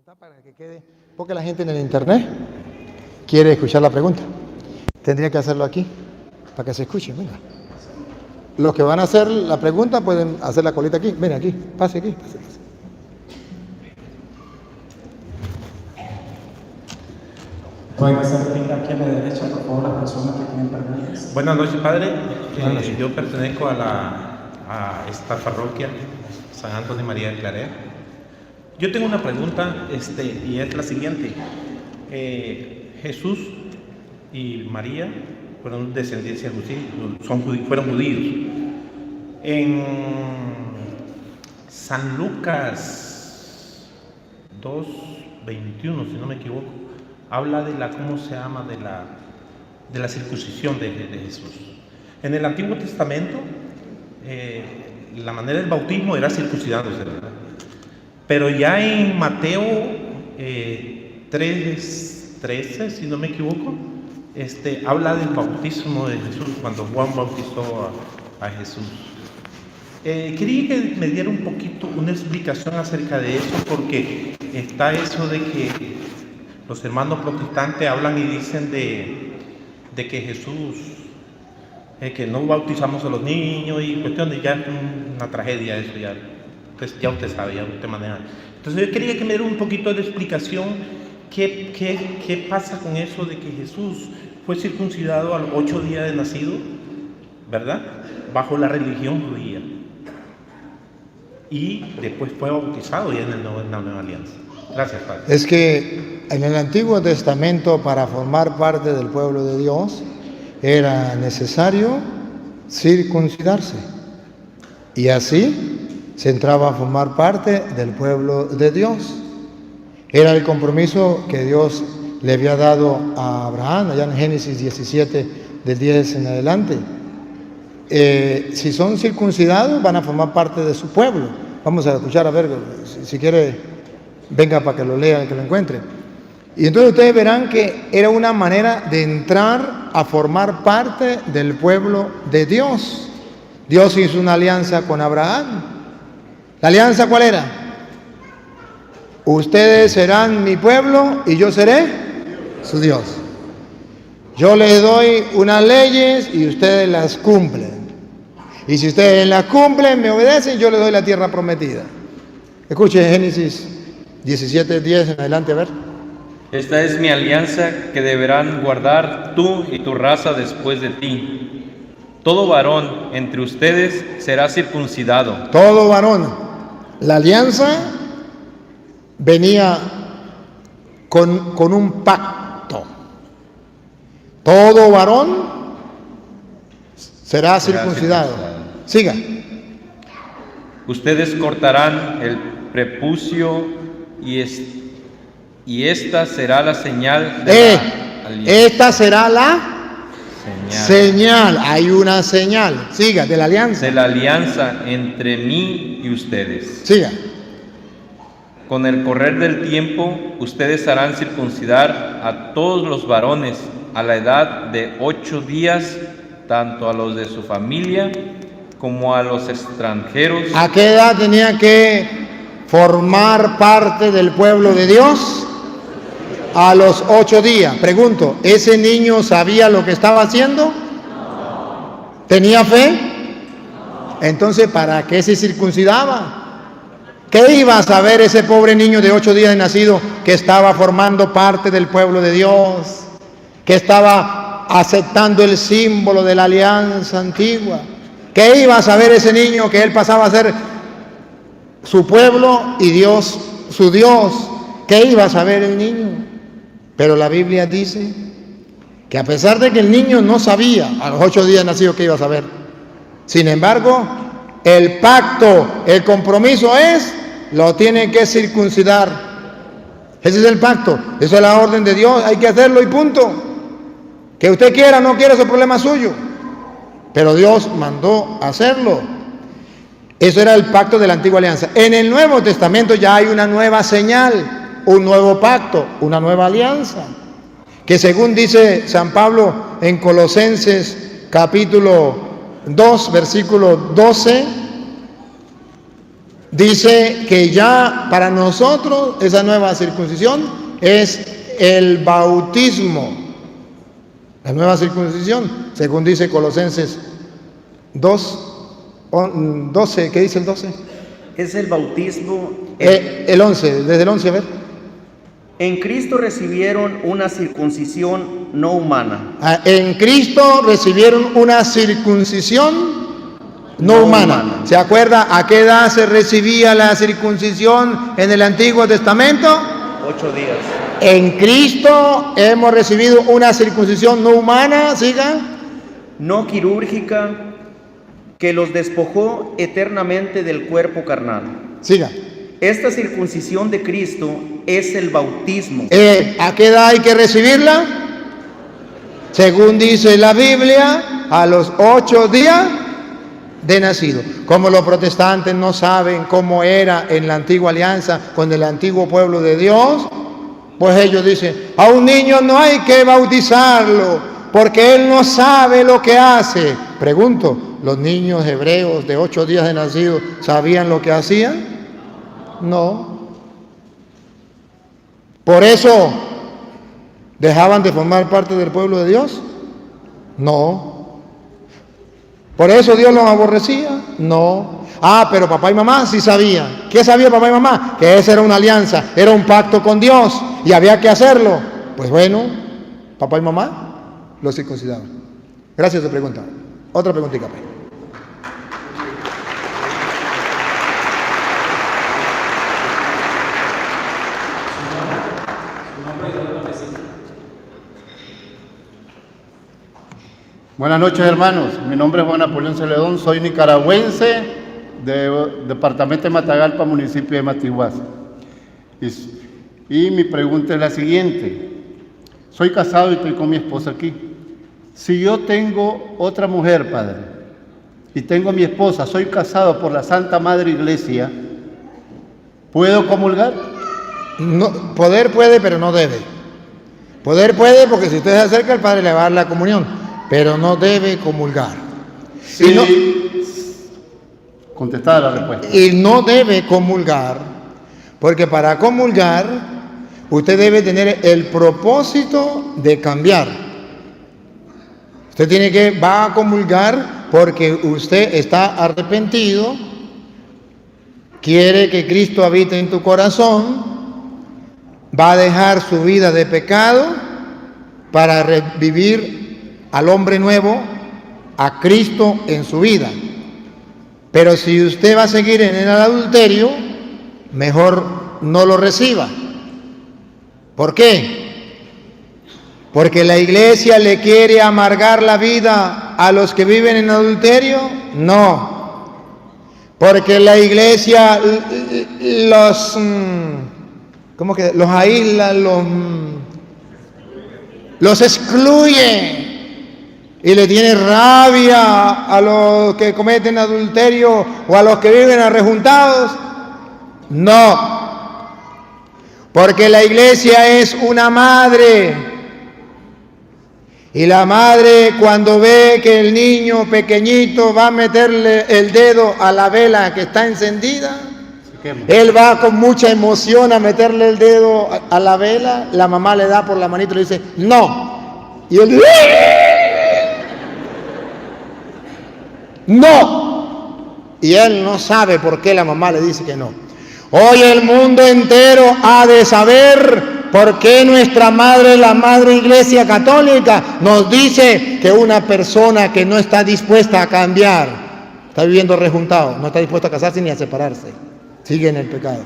Para que quede, porque la gente en el internet quiere escuchar la pregunta. Tendría que hacerlo aquí, para que se escuche. Venga. Los que van a hacer la pregunta pueden hacer la colita aquí. Ven aquí, pase aquí, pase. Pueden hacer fila aquí a la derecha, por favor, las personas que tienen preguntas. Buenas noches, padre. Yo pertenezco a esta parroquia, San Antonio María de Claret. Yo tengo una pregunta y es la siguiente. Jesús y María fueron descendencia judía, fueron judíos. En San Lucas 2:21, si no me equivoco, habla de de la circuncisión de Jesús. En el Antiguo Testamento, la manera del bautismo era circuncidándose, ¿verdad? Pero ya en Mateo 3:13, si no me equivoco, habla del bautismo de Jesús, cuando Juan bautizó a Jesús. Quería que me diera un poquito una explicación acerca de eso, porque está eso de que los hermanos protestantes hablan y dicen de que Jesús, que no bautizamos a los niños y cuestiones, ya es una tragedia eso, ya usted sabe, ya usted maneja. Entonces yo quería que me diera un poquito de explicación, qué pasa con eso de que Jesús fue circuncidado a los 8 días de nacido, ¿verdad? Bajo la religión judía. Y después fue bautizado ya en la Nueva Alianza. Gracias, Padre. Es que en el Antiguo Testamento, para formar parte del pueblo de Dios, era necesario circuncidarse. Y así se entraba a formar parte del pueblo de Dios. Era el compromiso que Dios le había dado a Abraham, allá en Génesis 17, del 10 en adelante. Si son circuncidados, van a formar parte de su pueblo. Vamos a escuchar, a ver, si quiere, venga para que lo lea, que lo encuentre. Y entonces ustedes verán que era una manera de entrar a formar parte del pueblo de Dios. Dios hizo una alianza con Abraham. ¿La alianza cuál era? Ustedes serán mi pueblo y yo seré su Dios. Yo les doy unas leyes y ustedes las cumplen. Y si ustedes las cumplen, me obedecen, yo les doy la tierra prometida. Escuchen Génesis 17:10 en adelante, a ver. Esta es mi alianza que deberán guardar tú y tu raza después de ti. Todo varón entre ustedes será circuncidado. Todo varón. La alianza venía con un pacto. Todo varón será circuncidado. Siga. Ustedes cortarán el prepucio y esta será la señal de la alianza. Esta será la señal. Hay una señal. Siga, de la alianza. De la alianza entre mí y ustedes. Siga. Con el correr del tiempo, ustedes harán circuncidar a todos los varones a la edad de 8 días, tanto a los de su familia como a los extranjeros. ¿A qué edad tenía que formar parte del pueblo de Dios? A los 8 días. Pregunto, ¿ese niño sabía lo que estaba haciendo? ¿Tenía fe? Entonces, ¿para qué se circuncidaba? ¿Qué iba a saber ese pobre niño de 8 días de nacido que estaba formando parte del pueblo de Dios? Que estaba aceptando el símbolo de la alianza antigua. ¿Qué iba a saber ese niño que él pasaba a ser su pueblo y Dios, su Dios? ¿Qué iba a saber el niño? Pero la Biblia dice que a pesar de que el niño no sabía a los 8 días nacido qué iba a saber, sin embargo, el pacto, el compromiso es, lo tiene que circuncidar. Ese es el pacto, esa es la orden de Dios, hay que hacerlo y punto. Que usted quiera o no quiera, ese es problema suyo. Pero Dios mandó hacerlo. Eso era el pacto de la antigua alianza. En el Nuevo Testamento ya hay una nueva señal, un nuevo pacto, una nueva alianza. Que según dice San Pablo en Colosenses capítulo 2, versículo 12, dice que ya para nosotros esa nueva circuncisión es el bautismo. La nueva circuncisión, según dice Colosenses 2:12, ¿qué dice el 12? Es el bautismo. El 11, desde el 11, a ver. En Cristo recibieron una circuncisión no humana. En Cristo recibieron una circuncisión no humana. ¿Se acuerda a qué edad se recibía la circuncisión en el Antiguo Testamento? 8 días. En Cristo hemos recibido una circuncisión no humana, siga. No quirúrgica, que los despojó eternamente del cuerpo carnal. Siga. Esta circuncisión de Cristo es el bautismo. ¿A qué edad hay que recibirla? Según dice la Biblia, a los 8 días de nacido. Como los protestantes no saben cómo era en la antigua alianza con el antiguo pueblo de Dios, pues ellos dicen, a un niño no hay que bautizarlo porque él no sabe lo que hace. Pregunto, ¿los niños hebreos de 8 días de nacido sabían lo que hacían? No. ¿Por eso dejaban de formar parte del pueblo de Dios? No. ¿Por eso Dios los aborrecía? No. Pero papá y mamá sí sabían. ¿Qué sabía papá y mamá? Que esa era una alianza, era un pacto con Dios y había que hacerlo. Pues bueno, papá y mamá lo circuncidaban. Gracias por preguntar. Otra preguntita. Buenas noches, hermanos. Mi nombre es Juan Napoleón Celedón, soy nicaragüense del departamento de Matagalpa, municipio de Matiguás. Y mi pregunta es la siguiente. Soy casado y estoy con mi esposa aquí. Si yo tengo otra mujer, padre, y tengo a mi esposa, soy casado por la Santa Madre Iglesia, ¿puedo comulgar? No, poder puede, pero no debe. Poder puede porque si usted se acerca, el padre le va a dar la comunión. Pero no debe comulgar. Sí, contestada la respuesta. Y no debe comulgar, porque para comulgar usted debe tener el propósito de cambiar. Usted va a comulgar porque usted está arrepentido, quiere que Cristo habite en tu corazón, va a dejar su vida de pecado para revivir al hombre nuevo, a Cristo en su vida. Pero si usted va a seguir en el adulterio, mejor no lo reciba. ¿Por qué? Porque la iglesia le quiere amargar la vida a los que viven en adulterio. No. Porque la iglesia los aísla, los excluye. Y le tiene rabia a los que cometen adulterio o a los que viven arrejuntados. No, porque la iglesia es una madre. Y la madre, cuando ve que el niño pequeñito va a meterle el dedo a la vela que está encendida, él va con mucha emoción a meterle el dedo a la vela, la mamá le da por la manito y le dice, no. Y él dice, no. Y él no sabe por qué la mamá le dice que no. Hoy el mundo entero ha de saber por qué nuestra madre, la Madre Iglesia Católica, nos dice que una persona que no está dispuesta a cambiar, está viviendo rejuntado, no está dispuesta a casarse ni a separarse, sigue en el pecado.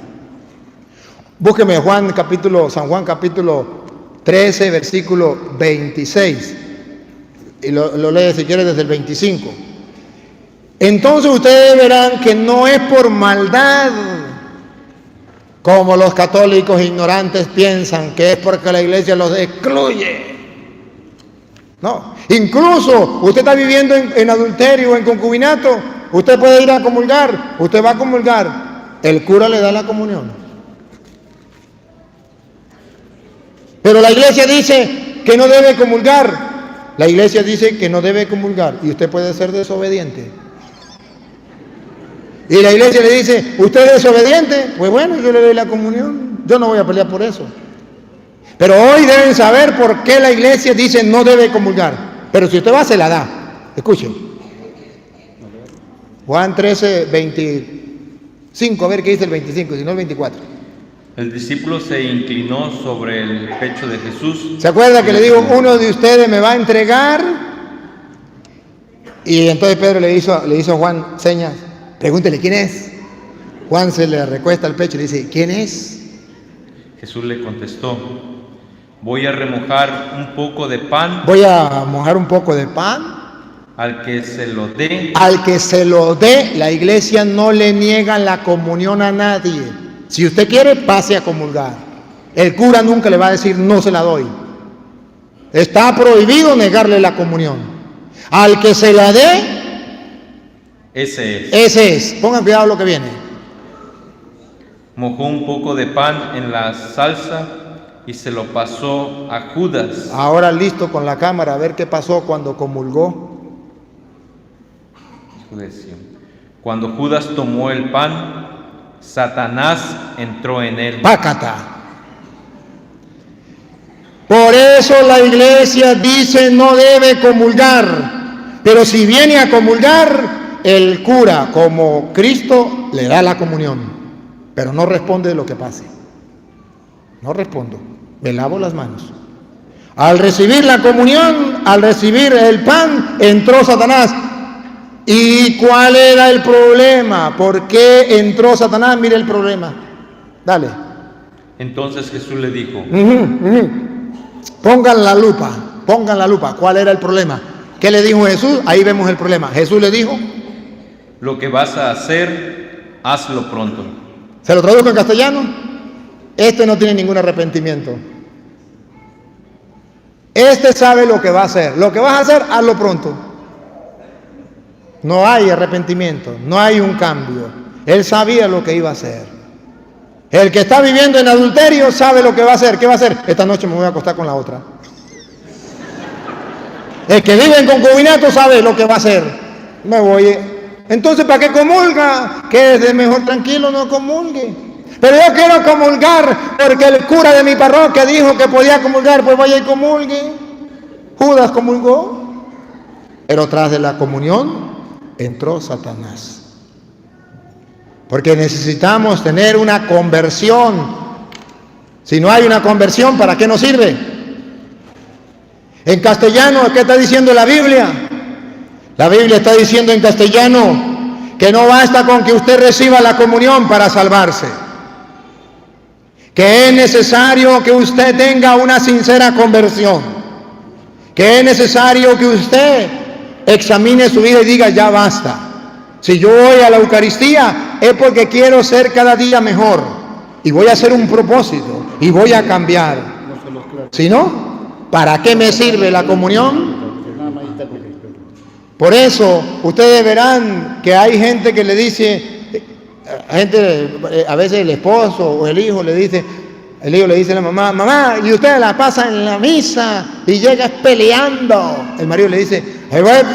Búsqueme San Juan capítulo 13, versículo 26. Y lo lee si quiere desde el 25. Entonces ustedes verán que no es por maldad, como los católicos ignorantes piensan, que es porque la iglesia los excluye. No, incluso usted está viviendo en adulterio o en concubinato, usted puede ir a comulgar, usted va a comulgar, el cura le da la comunión. Pero la iglesia dice que no debe comulgar, la iglesia dice que no debe comulgar y usted puede ser desobediente. Y la iglesia le dice, ¿usted es desobediente? Pues bueno, yo le doy la comunión. Yo no voy a pelear por eso. Pero hoy deben saber por qué la iglesia dice no debe comulgar. Pero si usted va, se la da. Escuchen. Juan 13, 25, a ver qué dice el 25, si no el 24. El discípulo se inclinó sobre el pecho de Jesús. ¿Se acuerda que le dijo, uno de ustedes me va a entregar? Y entonces Pedro le hizo a Juan señas. Pregúntele, ¿quién es? Juan se le recuesta al pecho y le dice, ¿quién es? Jesús le contestó, voy a remojar un poco de pan. Voy a mojar un poco de pan. Al que se lo dé. Al que se lo dé, la iglesia no le niega la comunión a nadie. Si usted quiere, pase a comulgar. El cura nunca le va a decir, no se la doy. Está prohibido negarle la comunión. Al que se la dé, ese es. ese es. Pongan cuidado lo que viene. Mojó un poco de pan en la salsa y se lo pasó a Judas. Ahora listo con la cámara, a ver qué pasó cuando comulgó. Cuando Judas tomó el pan, Satanás entró en él. Pácata. Por eso la iglesia dice no debe comulgar. Pero si viene a comulgar, el cura, como Cristo, le da la comunión. Pero no responde de lo que pase. No respondo. Me lavo las manos. Al recibir la comunión, al recibir el pan, entró Satanás. ¿Y cuál era el problema? ¿Por qué entró Satanás? Mire el problema. Dale. Entonces Jesús le dijo, Pongan la lupa. ¿Cuál era el problema? ¿Qué le dijo Jesús? Ahí vemos el problema. Jesús le dijo, lo que vas a hacer, hazlo pronto. ¿se lo traduzco en castellano? Este no tiene ningún arrepentimiento. Este sabe lo que va a hacer. Lo que vas a hacer, hazlo pronto. No hay arrepentimiento, no hay un cambio. Él sabía lo que iba a hacer. El que está viviendo en adulterio sabe lo que va a hacer. ¿Qué va a hacer? Esta noche me voy a acostar con la otra. El que vive en concubinato sabe lo que va a hacer. Me voy. Entonces, ¿para qué comulga? Que es de mejor tranquilo, no comulgue. Pero yo quiero comulgar porque el cura de mi parroquia dijo que podía comulgar, pues vaya y comulgue. Judas comulgó. Pero tras de la comunión entró Satanás. Porque necesitamos tener una conversión. Si no hay una conversión, ¿para qué nos sirve? En castellano, ¿qué está diciendo la Biblia? La Biblia está diciendo en castellano que no basta con que usted reciba la comunión para salvarse. Que es necesario que usted tenga una sincera conversión. Que es necesario que usted examine su vida y diga, ya basta. Si yo voy a la Eucaristía es porque quiero ser cada día mejor. Y voy a hacer un propósito. Y voy a cambiar. Si no, ¿para qué me sirve la comunión? Por eso, ustedes verán que hay gente que le dice, a veces el esposo o el hijo le dice a la mamá, mamá, y usted la pasa en la misa y llega peleando. El marido le dice,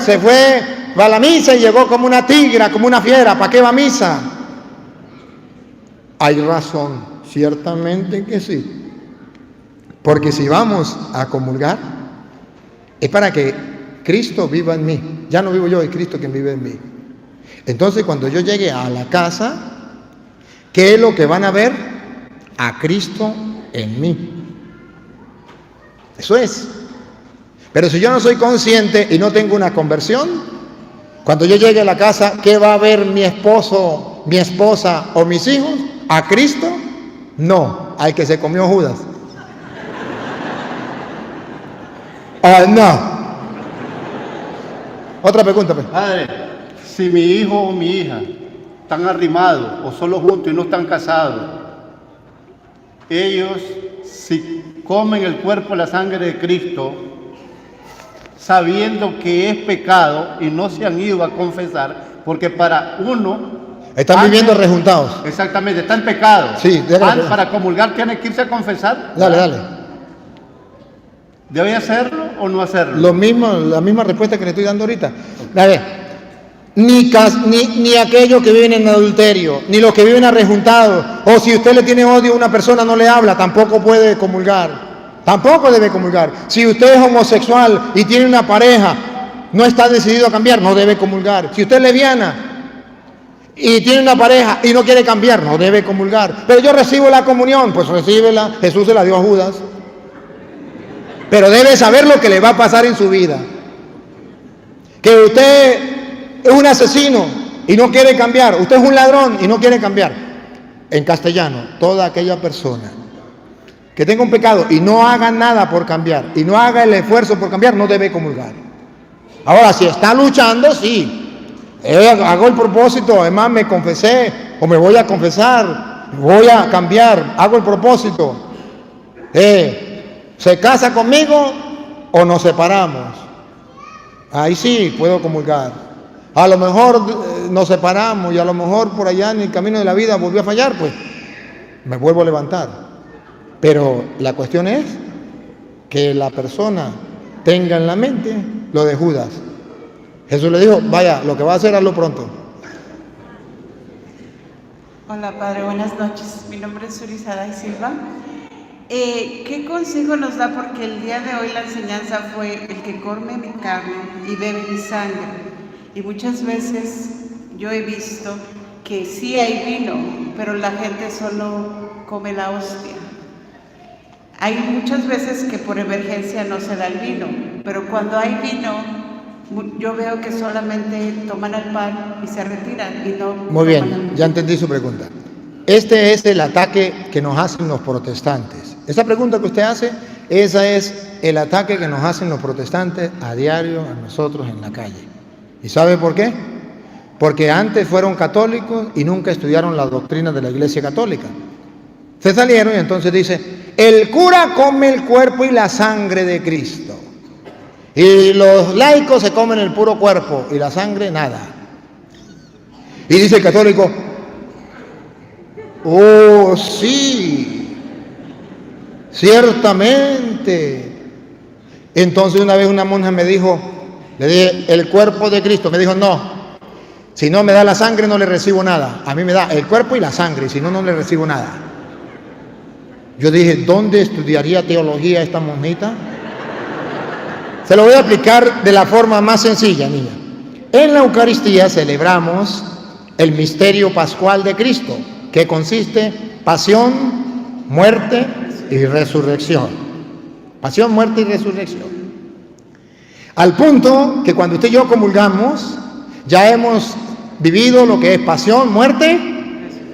se fue, va a la misa y llegó como una tigra, como una fiera, ¿para qué va a misa? Hay razón, ciertamente que sí. Porque si vamos a comulgar, es para que Cristo viva en mí. Ya no vivo yo, es Cristo quien vive en mí. Entonces, cuando yo llegue a la casa, ¿qué es lo que van a ver? A Cristo en mí. Eso es. Pero si yo no soy consciente y no tengo una conversión, cuando yo llegue a la casa, ¿qué va a ver mi esposo, mi esposa o mis hijos? ¿A Cristo? No, al que se comió Judas. No. Otra pregunta, pues. Padre, si mi hijo o mi hija están arrimados o solo juntos y no están casados, ellos, si comen el cuerpo y la sangre de Cristo, sabiendo que es pecado y no se han ido a confesar, porque para uno... Están viviendo rejuntados. Exactamente, está en pecado. Sí, para comulgar tiene que irse a confesar. Dale. ¿Debe hacerlo o no hacerlo? La misma respuesta que le estoy dando ahorita. A ver, ni aquellos que viven en adulterio, ni los que viven arrejuntados. O si usted le tiene odio a una persona, no le habla, tampoco puede comulgar. Tampoco debe comulgar. Si usted es homosexual y tiene una pareja, no está decidido a cambiar, no debe comulgar. Si usted es lesbiana y tiene una pareja y no quiere cambiar, no debe comulgar. Pero yo recibo la comunión, pues recíbela. Jesús se la dio a Judas. Pero debe saber lo que le va a pasar en su vida. Que usted es un asesino y no quiere cambiar. Usted es un ladrón y no quiere cambiar. En castellano, toda aquella persona que tenga un pecado y no haga nada por cambiar, y no haga el esfuerzo por cambiar, no debe comulgar. Ahora, si está luchando, sí. Hago el propósito, además me confesé, o me voy a confesar, voy a cambiar, hago el propósito. ¿Se casa conmigo o nos separamos? Ahí sí puedo comulgar. A lo mejor nos separamos y a lo mejor por allá en el camino de la vida volvió a fallar, pues me vuelvo a levantar. Pero la cuestión es que la persona tenga en la mente lo de Judas. Jesús le dijo, vaya, lo que va a hacer, hazlo pronto. Hola, Padre, buenas noches. Mi nombre es Surizada y Silva. ¿Qué consejo nos da? Porque el día de hoy la enseñanza fue el que come mi carne y bebe mi sangre. Y muchas veces yo he visto que sí hay vino, pero la gente solo come la hostia. Hay muchas veces que por emergencia no se da el vino, pero cuando hay vino, yo veo que solamente toman el pan y se retiran y no. Muy bien, ya entendí su pregunta. Este es el ataque que nos hacen los protestantes. Esa pregunta que usted hace, esa es el ataque que nos hacen los protestantes a diario a nosotros en la calle. ¿Y sabe por qué? Porque antes fueron católicos y nunca estudiaron la doctrina de la Iglesia Católica. Se salieron y entonces dice, el cura come el cuerpo y la sangre de Cristo. Y los laicos se comen el puro cuerpo y la sangre nada. Y dice el católico, oh sí, ciertamente. Entonces una vez una monja me dijo, le dije, el cuerpo de Cristo. Me dijo, no, si no me da la sangre no le recibo nada. A mí me da el cuerpo y la sangre, y si no, no le recibo nada. Yo dije, ¿dónde estudiaría teología esta monjita? Se lo voy a explicar de la forma más sencilla, niña. En la Eucaristía celebramos el misterio pascual de Cristo, que consiste pasión, muerte y resurrección. Pasión, muerte y resurrección. Al punto que cuando usted y yo comulgamos, ya hemos vivido lo que es pasión, muerte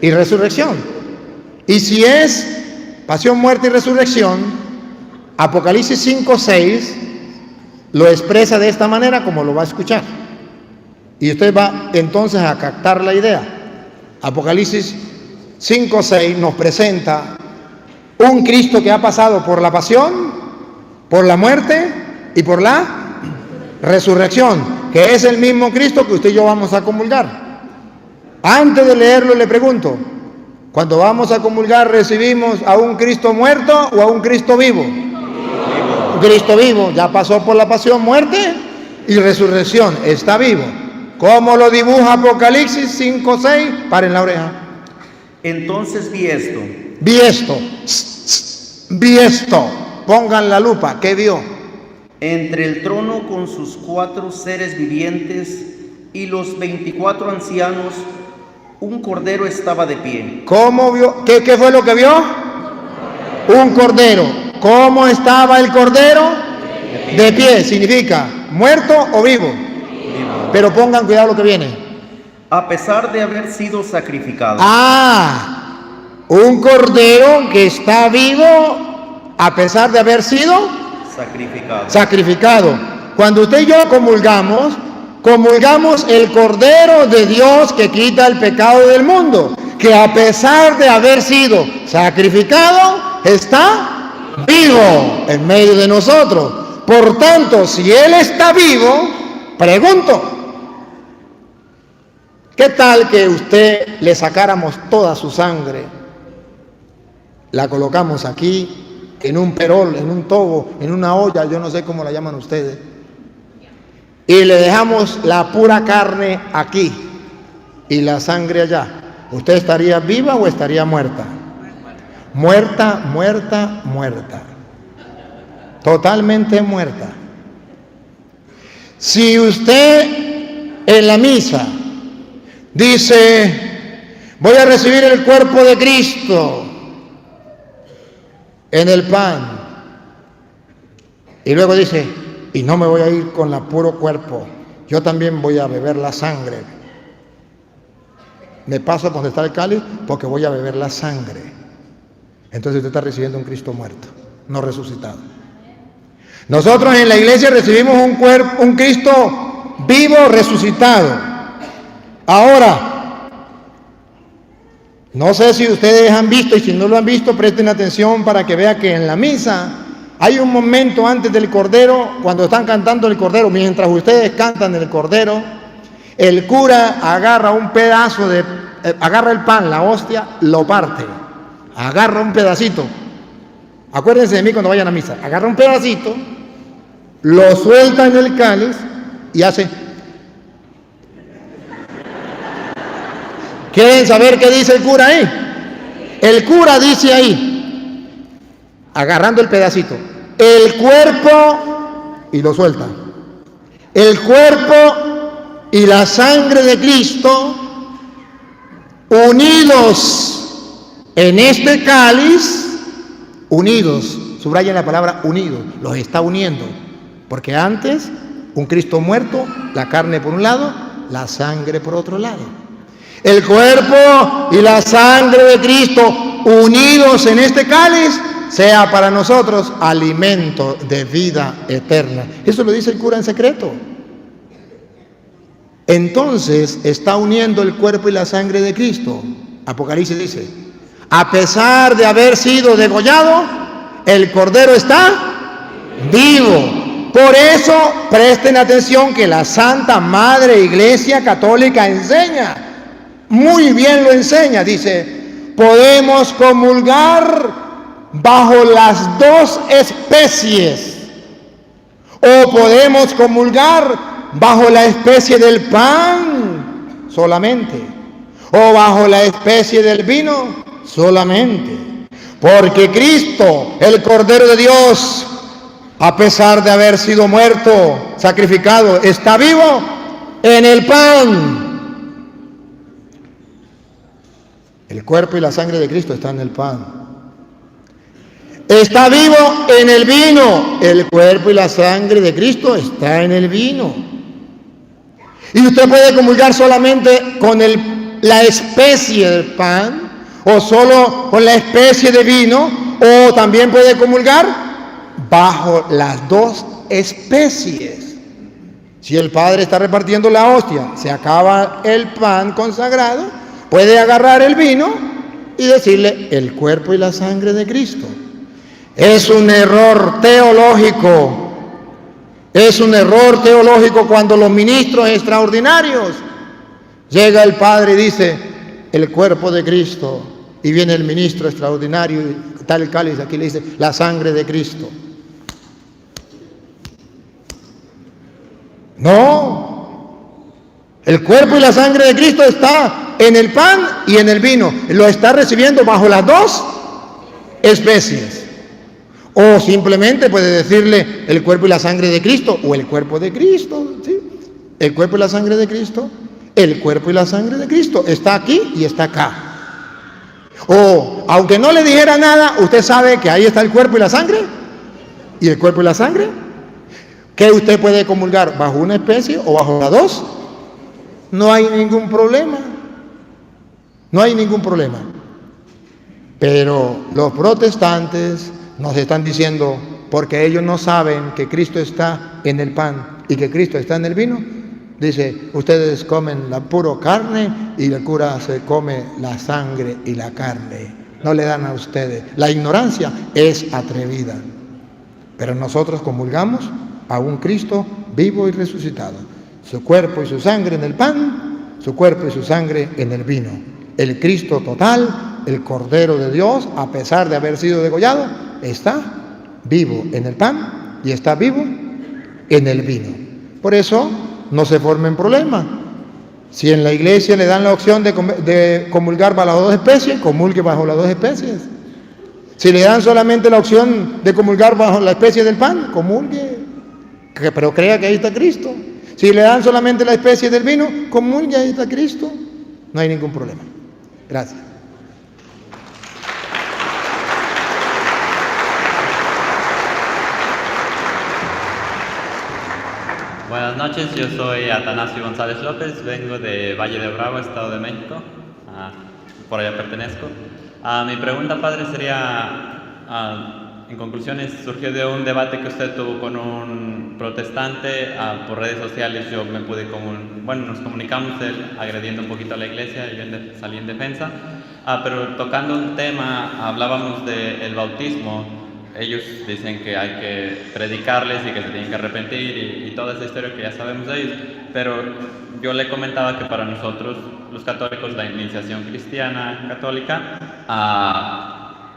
y resurrección. Y si es pasión, muerte y resurrección, Apocalipsis 5:6 lo expresa de esta manera como lo va a escuchar. Y usted va entonces a captar la idea. Apocalipsis 5:6 nos presenta un Cristo que ha pasado por la pasión, por la muerte y por la resurrección, que es el mismo Cristo que usted y yo vamos a comulgar. Antes de leerlo le pregunto, cuando vamos a comulgar, ¿recibimos a un Cristo muerto o a un Cristo vivo? Un Cristo vivo, ya pasó por la pasión, muerte y resurrección, está vivo. ¿Cómo lo dibuja Apocalipsis 5:6? Paren la oreja. Entonces vi esto. Vi esto. Pongan la lupa. ¿Qué vio? Entre el trono con sus 4 seres vivientes y los 24 ancianos, un cordero estaba de pie. ¿Cómo vio? ¿Qué fue lo que vio? Un cordero. ¿Cómo estaba el cordero? De pie. Significa muerto o vivo. Pero pongan cuidado lo que viene. A pesar de haber sido sacrificado. Un cordero que está vivo a pesar de haber sido sacrificado. Cuando usted y yo comulgamos el Cordero de Dios que quita el pecado del mundo, que a pesar de haber sido sacrificado, está vivo en medio de nosotros. Por tanto, si Él está vivo, pregunto, ¿qué tal que usted le sacáramos toda su sangre? La colocamos aquí, en un perol, en un tobo, en una olla, yo no sé cómo la llaman ustedes. y le dejamos la pura carne aquí y la sangre allá, ¿usted estaría viva o estaría muerta? Muerta, muerta, muerta. Totalmente muerta. Si usted en la misa dice, voy a recibir el cuerpo de Cristo en el pan, y luego dice, y no me voy a ir con el puro cuerpo, yo también voy a beber la sangre. Me paso por donde está el cáliz porque voy a beber la sangre. Entonces usted está recibiendo un Cristo muerto, no resucitado. Nosotros en la iglesia recibimos un Cristo vivo, resucitado. Ahora, no sé si ustedes han visto, y si no lo han visto, presten atención para que vean que en la misa hay un momento antes del Cordero, cuando están cantando el Cordero, mientras ustedes cantan el Cordero, el cura agarra un pedazo agarra el pan, la hostia, lo parte, agarra un pedacito. Acuérdense de mí cuando vayan a misa. Agarra un pedacito, lo suelta en el cáliz y hace. ¿Quieren saber qué dice el cura ahí? El cura dice ahí, agarrando el pedacito, el cuerpo, y lo suelta, el cuerpo y la sangre de Cristo unidos en este cáliz, unidos, subrayen la palabra unidos, los está uniendo, porque antes un Cristo muerto, la carne por un lado, la sangre por otro lado. El cuerpo y la sangre de Cristo unidos en este cáliz sea para nosotros alimento de vida eterna. Eso lo dice el cura en secreto. Entonces está uniendo el cuerpo y la sangre de Cristo. Apocalipsis dice, a pesar de haber sido degollado, el Cordero está vivo. Por eso presten atención que la Santa Madre Iglesia Católica enseña, muy bien lo enseña, dice, podemos comulgar bajo las dos especies, o podemos comulgar bajo la especie del pan solamente, o bajo la especie del vino solamente, porque Cristo, el Cordero de Dios, a pesar de haber sido muerto, sacrificado, está vivo en el pan. El cuerpo y la sangre de Cristo están en el pan. Está vivo en el vino. El cuerpo y la sangre de Cristo está en el vino. Y usted puede comulgar solamente con la especie del pan, o solo con la especie de vino, o también puede comulgar bajo las dos especies. Si el Padre está repartiendo la hostia, se acaba el pan consagrado, puede agarrar el vino y decirle el cuerpo y la sangre de Cristo. Es un error teológico. Es un error teológico cuando los ministros extraordinarios llega el Padre y dice el cuerpo de Cristo, y viene el ministro extraordinario y está el cáliz, aquí le dice la sangre de Cristo. No, el cuerpo y la sangre de Cristo está en el pan y en el vino. Lo está recibiendo bajo las dos especies. O simplemente puede decirle el cuerpo y la sangre de Cristo, o el cuerpo de Cristo, ¿sí? El cuerpo y la sangre de Cristo, el cuerpo y la sangre de Cristo está aquí y está acá. O aunque no le dijera nada, usted sabe que ahí está el cuerpo y la sangre. ¿Y el cuerpo y la sangre? ¿Qué usted puede comulgar? ¿Bajo una especie o bajo las dos? No hay ningún problema. No hay ningún problema. Pero los protestantes nos están diciendo, porque ellos no saben que Cristo está en el pan y que Cristo está en el vino, dice, ustedes comen la pura carne y el cura se come la sangre y la carne. No le dan a ustedes. La ignorancia es atrevida. Pero nosotros comulgamos a un Cristo vivo y resucitado. Su cuerpo y su sangre en el pan, su cuerpo y su sangre en el vino. El Cristo total, el Cordero de Dios, a pesar de haber sido degollado, está vivo en el pan y está vivo en el vino. Por eso no se formen problemas. Si en la iglesia le dan la opción de comulgar bajo las dos especies, comulgue bajo las dos especies. Si le dan solamente la opción de comulgar bajo la especie del pan, comulgue, pero crea que ahí está Cristo. Si le dan solamente la especie del vino, comulgue, ahí está Cristo. No hay ningún problema. Gracias. Buenas noches, yo soy Atanasio González López, vengo de Valle de Bravo, Estado de México, por allá pertenezco. Mi pregunta, padre, sería, en conclusiones, surgió de un debate que usted tuvo con un protestante por redes sociales. Yo me pude, nos comunicamos, él agrediendo un poquito a la iglesia y yo salí en defensa, pero tocando un tema, hablábamos del bautismo. Ellos dicen que hay que predicarles y que se tienen que arrepentir y toda esa historia que ya sabemos de ellos, pero yo le comentaba que para nosotros, los católicos, la iniciación cristiana católica,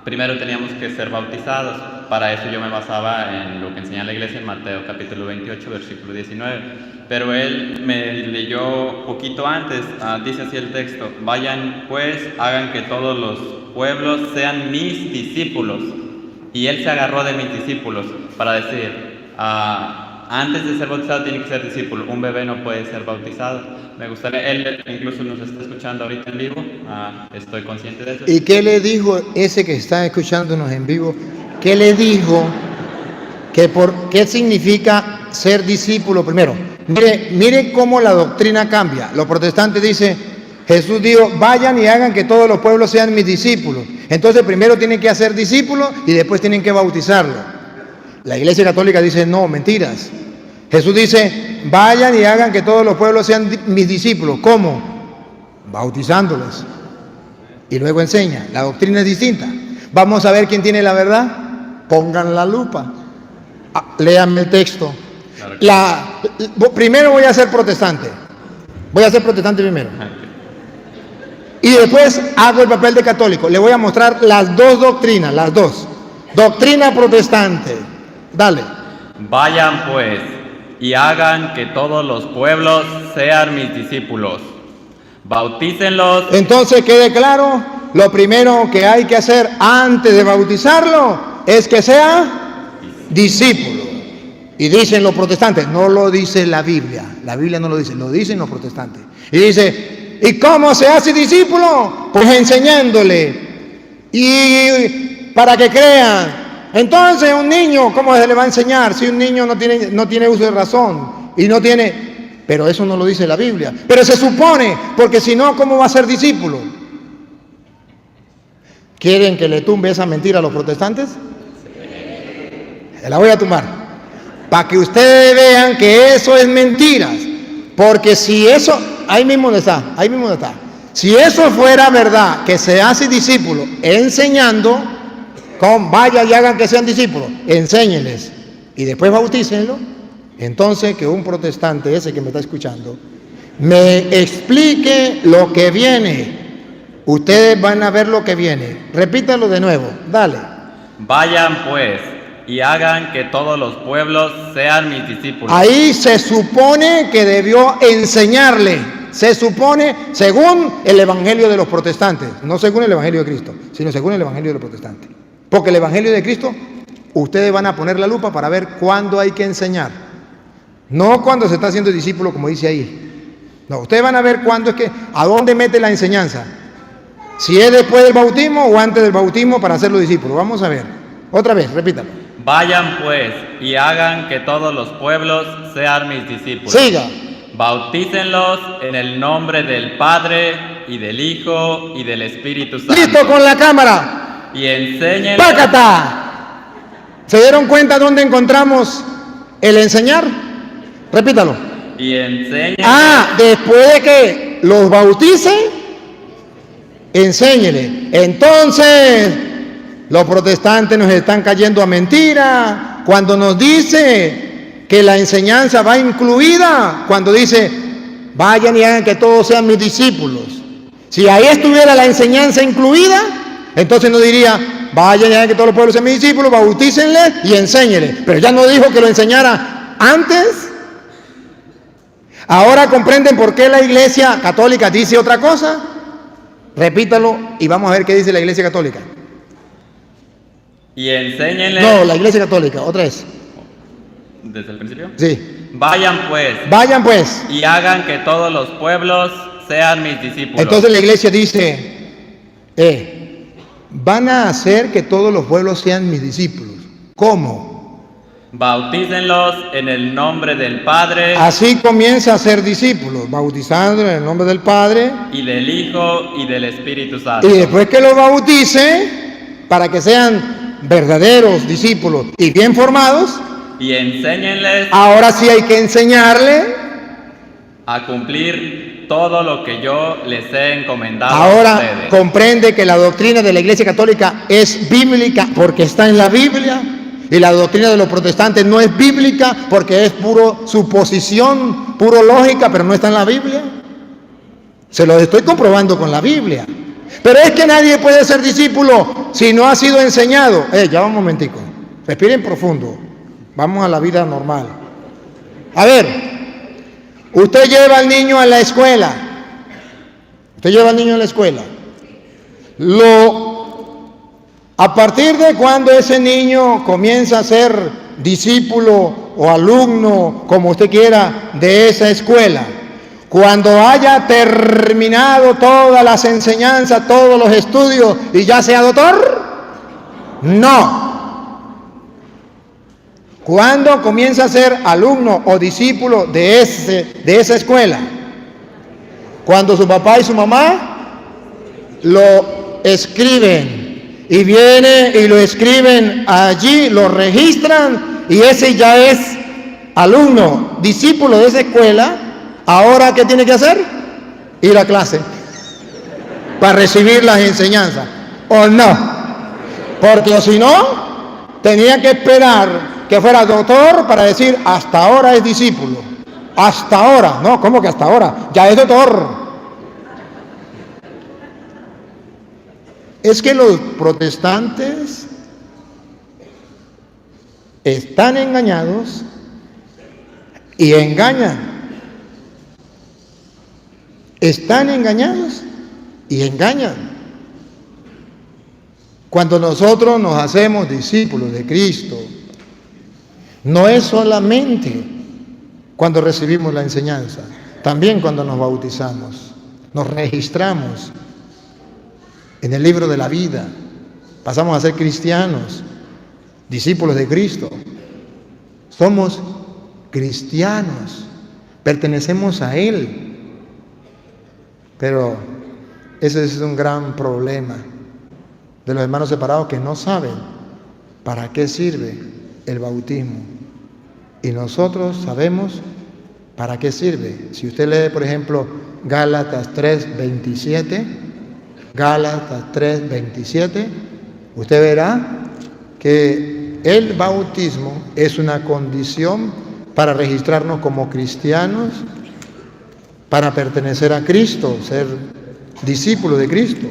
primero teníamos que ser bautizados. Para eso yo me basaba en lo que enseña la iglesia en Mateo capítulo 28, versículo 19, pero él me leyó poquito antes, dice así el texto: vayan pues, hagan que todos los pueblos sean mis discípulos. Y él se agarró de mis discípulos para decir, antes de ser bautizado tiene que ser discípulo. Un bebé no puede ser bautizado. Me gustaría, él incluso nos está escuchando ahorita en vivo, estoy consciente de eso. ¿Y qué le dijo ese que está escuchándonos en vivo? ¿Qué le dijo? ¿Qué significa ser discípulo primero? Mire cómo la doctrina cambia. Los protestantes dicen, Jesús dijo, vayan y hagan que todos los pueblos sean mis discípulos. Entonces primero tienen que hacer discípulos y después tienen que bautizarlo. La Iglesia Católica dice, no, mentiras. Jesús dice, vayan y hagan que todos los pueblos sean mis discípulos. ¿Cómo? Bautizándolos. Y luego enseña. La doctrina es distinta. Vamos a ver quién tiene la verdad. Pongan la lupa. Léanme el texto. Primero voy a ser protestante. Voy a ser protestante primero. Y después hago el papel de católico. Le voy a mostrar las dos doctrinas, las dos. Doctrina protestante. Dale. Vayan pues y hagan que todos los pueblos sean mis discípulos. Bautícenlos. Entonces quede claro, lo primero que hay que hacer antes de bautizarlo es que sea discípulo. Y dicen los protestantes, no lo dice la Biblia no lo dice, lo dicen los protestantes. Y dice, ¿y cómo se hace discípulo? Pues enseñándole y para que crean. Entonces un niño, ¿cómo se le va a enseñar si un niño no tiene uso de razón y no tiene? Pero eso no lo dice la Biblia. Pero se supone, porque si no, ¿cómo va a ser discípulo? ¿Quieren que le tumbe esa mentira a los protestantes? Se la voy a tumbar. Para que ustedes vean que eso es mentiras. Porque si eso, ahí mismo está. Si eso fuera verdad, que se hace discípulo enseñando, vayan y hagan que sean discípulos, enséñenles y después bautícenlo, entonces que un protestante, ese que me está escuchando, me explique lo que viene. Ustedes van a ver lo que viene. Repítalo de nuevo, dale. Vayan pues y hagan que todos los pueblos sean mis discípulos. Ahí se supone que debió enseñarle. Se supone según el evangelio de los protestantes, no según el evangelio de Cristo, sino según el evangelio de los protestantes. Porque el evangelio de Cristo, ustedes van a poner la lupa para ver cuándo hay que enseñar. No cuando se está haciendo discípulo, como dice ahí. No, ustedes van a ver cuándo es que, a dónde mete la enseñanza. Si es después del bautismo o antes del bautismo para hacerlo discípulo. Vamos a ver. Otra vez, repítalo. Vayan pues y hagan que todos los pueblos sean mis discípulos. Siga. Bautícenlos en el nombre del Padre y del Hijo y del Espíritu Santo. ¡Listo con la cámara! Y enséñenles. ¡Pácata! ¿Se dieron cuenta dónde encontramos el enseñar? Repítalo. Y enséñenles. Después de que los bautice, enséñele. Entonces, los protestantes nos están cayendo a mentira cuando nos dice que la enseñanza va incluida, cuando dice, vayan y hagan que todos sean mis discípulos. Si ahí estuviera la enseñanza incluida, entonces no diría, vayan y hagan que todos los pueblos sean mis discípulos, bautícenles y enséñenles. Pero ya no dijo que lo enseñara antes ¿Ahora comprenden por qué la Iglesia Católica dice otra cosa? Repítalo y vamos a ver qué dice la Iglesia Católica. Y enséñenles... No, la Iglesia Católica, otra vez. ¿Desde el principio? Sí. Vayan pues. Vayan pues. Y hagan que todos los pueblos sean mis discípulos. Entonces la Iglesia dice, van a hacer que todos los pueblos sean mis discípulos. ¿Cómo? Bautícenlos en el nombre del Padre. Así comienza a ser discípulos, bautizando en el nombre del Padre. Y del Hijo y del Espíritu Santo. Y después que los bautice, para que sean verdaderos discípulos y bien formados, y enséñenles ahora sí hay que enseñarle a cumplir todo lo que yo les he encomendado a Ahora ustedes. comprende que la doctrina de la Iglesia Católica es bíblica porque está en la Biblia, y la doctrina de los protestantes no es bíblica porque es puro suposición, puro lógica, pero no está en la Biblia. Se lo estoy comprobando con la Biblia. Pero es que nadie puede ser discípulo si no ha sido enseñado. Ya va un momentico, respiren profundo, vamos a la vida normal. A ver, usted lleva al niño a la escuela. Usted lleva al niño a la escuela. A partir de cuando ese niño comienza a ser discípulo o alumno, como usted quiera, de esa escuela, cuando haya terminado todas las enseñanzas, todos los estudios y ya sea doctor, no. ¿Cuándo comienza a ser alumno o discípulo de esa escuela? Cuando su papá y su mamá lo escriben. Y viene y lo escriben allí, lo registran y ese ya es alumno, discípulo de esa escuela. Ahora, ¿qué tiene que hacer? Ir a clase para recibir las enseñanzas. ¿O no? Porque si no, tenía que esperar que fuera doctor para decir hasta ahora es discípulo. Hasta ahora. No, ¿cómo que hasta ahora? Ya es doctor. Es que los protestantes están engañados y engañan. Están engañados y engañan. Cuando nosotros nos hacemos discípulos de Cristo, no es solamente cuando recibimos la enseñanza, también cuando nos bautizamos, nos registramos en el libro de la vida, pasamos a ser cristianos, discípulos de Cristo. Somos cristianos, pertenecemos a Él. Pero ese es un gran problema de los hermanos separados que no saben para qué sirve el bautismo. Y nosotros sabemos para qué sirve. Si usted lee, por ejemplo, Gálatas 3:27, Gálatas 3:27, usted verá que el bautismo es una condición para registrarnos como cristianos, para pertenecer a Cristo, ser discípulo de Cristo.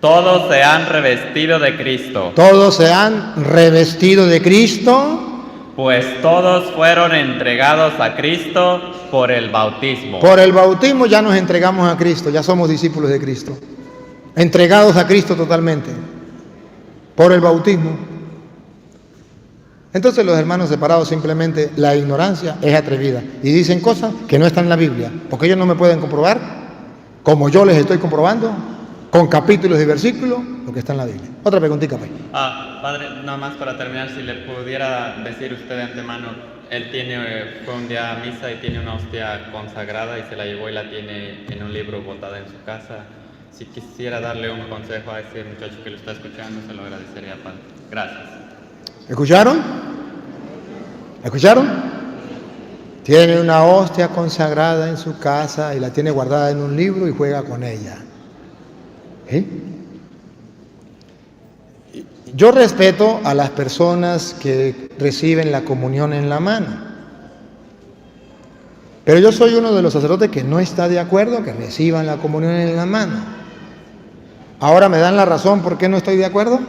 Todos se han revestido de Cristo. Todos se han revestido de Cristo. Pues todos fueron entregados a Cristo por el bautismo. Por el bautismo ya nos entregamos a Cristo, ya somos discípulos de Cristo. Entregados a Cristo totalmente. Por el bautismo. Entonces los hermanos separados simplemente la ignorancia es atrevida y dicen cosas que no están en la Biblia, porque ellos no me pueden comprobar, como yo les estoy comprobando, con capítulos y versículos, lo que está en la Biblia. Otra preguntita, pues. Padre, nada más para terminar, si le pudiera decir usted de antemano, él fue un día a misa y tiene una hostia consagrada y se la llevó y la tiene en un libro botada en su casa. Si quisiera darle un consejo a ese muchacho que lo está escuchando, se lo agradecería, Padre. Gracias. ¿Escucharon? ¿Escucharon? Tiene una hostia consagrada en su casa y la tiene guardada en un libro y juega con ella. Yo respeto a las personas que reciben la comunión en la mano, pero yo soy uno de los sacerdotes que no está de acuerdo que reciban la comunión en la mano. Ahora me dan la razón por qué no estoy de acuerdo.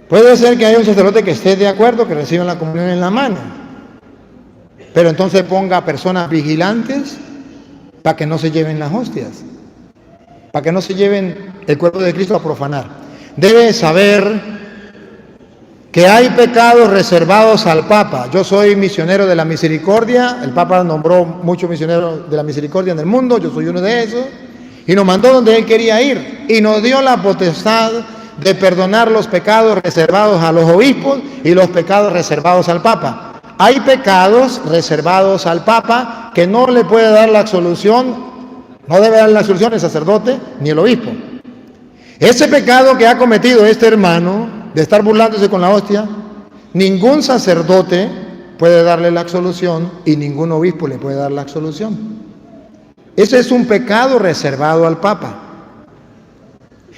Puede ser que haya un sacerdote que esté de acuerdo que reciban la comunión en la mano, pero entonces ponga personas vigilantes para que no se lleven las hostias, para que no se lleven el cuerpo de Cristo a profanar. Debe saber que hay pecados reservados al Papa. Yo soy misionero de la misericordia, el Papa nombró muchos misioneros de la misericordia en el mundo, yo soy uno de esos, y nos mandó donde Él quería ir, y nos dio la potestad de perdonar los pecados reservados a los obispos y los pecados reservados al Papa. Hay pecados reservados al Papa que no le puede dar la absolución, no debe dar la absolución el sacerdote ni el obispo. Ese pecado que ha cometido este hermano de estar burlándose con la hostia, ningún sacerdote puede darle la absolución y ningún obispo le puede dar la absolución. Ese es un pecado reservado al Papa.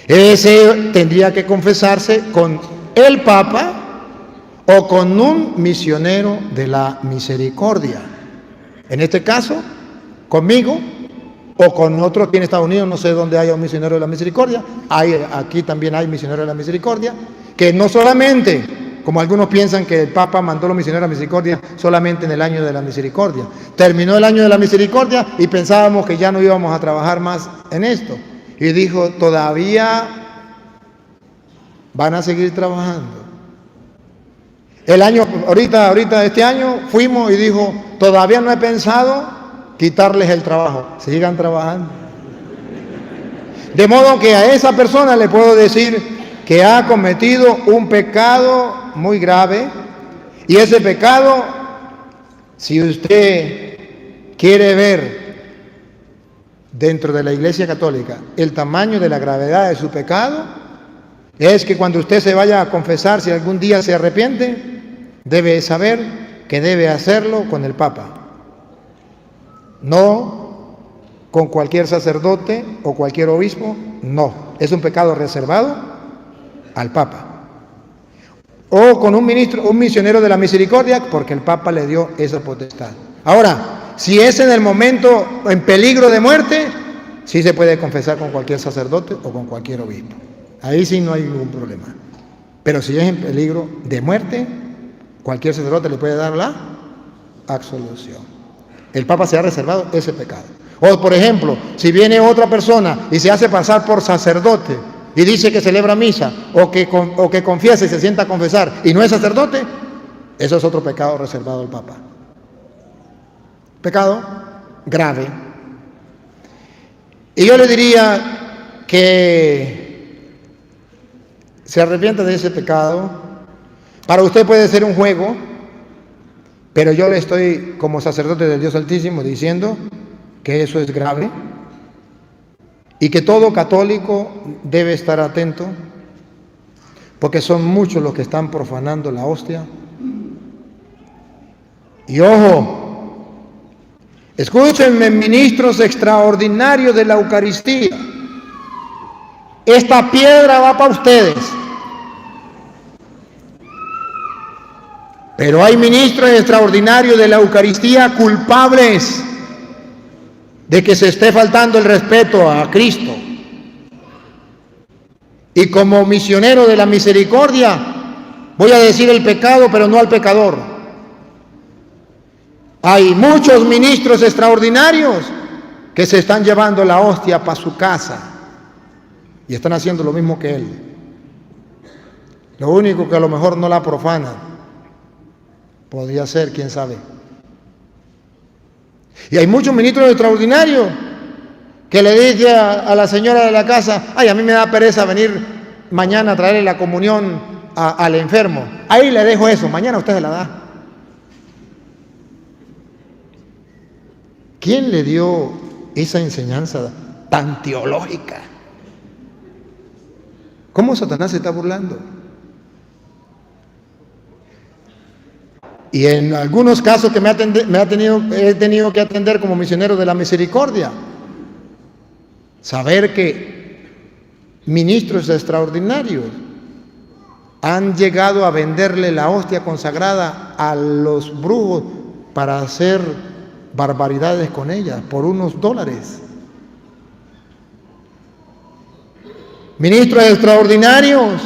Ese tendría que confesarse con el Papa o con un misionero de la misericordia. En este caso, conmigo o con otro aquí en Estados Unidos, no sé dónde haya un misionero de la misericordia. Aquí también hay misioneros de la misericordia, que no solamente, como algunos piensan que el Papa mandó los misioneros de la misericordia solamente en el año de la misericordia. Terminó el año de la misericordia y pensábamos que ya no íbamos a trabajar más en esto. Y dijo, todavía van a seguir trabajando. El año, ahorita este año fuimos y dijo, todavía no he pensado quitarles el trabajo, sigan trabajando. De modo que a esa persona le puedo decir que ha cometido un pecado muy grave, y ese pecado, si usted quiere ver dentro de la Iglesia Católica el tamaño de la gravedad de su pecado, es que cuando usted se vaya a confesar, si algún día se arrepiente, debe saber que debe hacerlo con el Papa, no con cualquier sacerdote o cualquier obispo, no, es un pecado reservado al Papa, o con un misionero de la misericordia, porque el Papa le dio esa potestad. Ahora, si es en el momento en peligro de muerte, sí se puede confesar con cualquier sacerdote o con cualquier obispo. Ahí sí no hay ningún problema. Pero si es en peligro de muerte, cualquier sacerdote le puede dar la absolución. El Papa se ha reservado ese pecado. O, por ejemplo, si viene otra persona y se hace pasar por sacerdote y dice que celebra misa o que confiesa y se sienta a confesar y no es sacerdote, eso es otro pecado reservado al Papa. Pecado grave. Y yo le diría que se arrepienta de ese pecado. Para usted puede ser un juego, pero yo le estoy, como sacerdote del Dios Altísimo, diciendo que eso es grave y que todo católico debe estar atento, porque son muchos los que están profanando la hostia. Y ojo, escúchenme, ministros extraordinarios de la Eucaristía, esta piedra va para ustedes. Pero hay ministros extraordinarios de la Eucaristía culpables de que se esté faltando el respeto a Cristo. Y como misionero de la misericordia, voy a decir el pecado, pero no al pecador. Hay muchos ministros extraordinarios que se están llevando la hostia para su casa y están haciendo lo mismo que él. Lo único que a lo mejor no la profanan, podría ser, quién sabe. Y hay muchos ministros extraordinarios que le dice a la señora de la casa, ay, a mí me da pereza venir mañana a traerle la comunión al enfermo. Ahí le dejo eso, mañana usted se la da. ¿Quién le dio esa enseñanza tan teológica? ¿Cómo Satanás se está burlando? Y en algunos casos que he tenido que atender como misionero de la misericordia, saber que ministros extraordinarios han llegado a venderle la hostia consagrada a los brujos para hacer barbaridades con ella por unos dólares. Ministros extraordinarios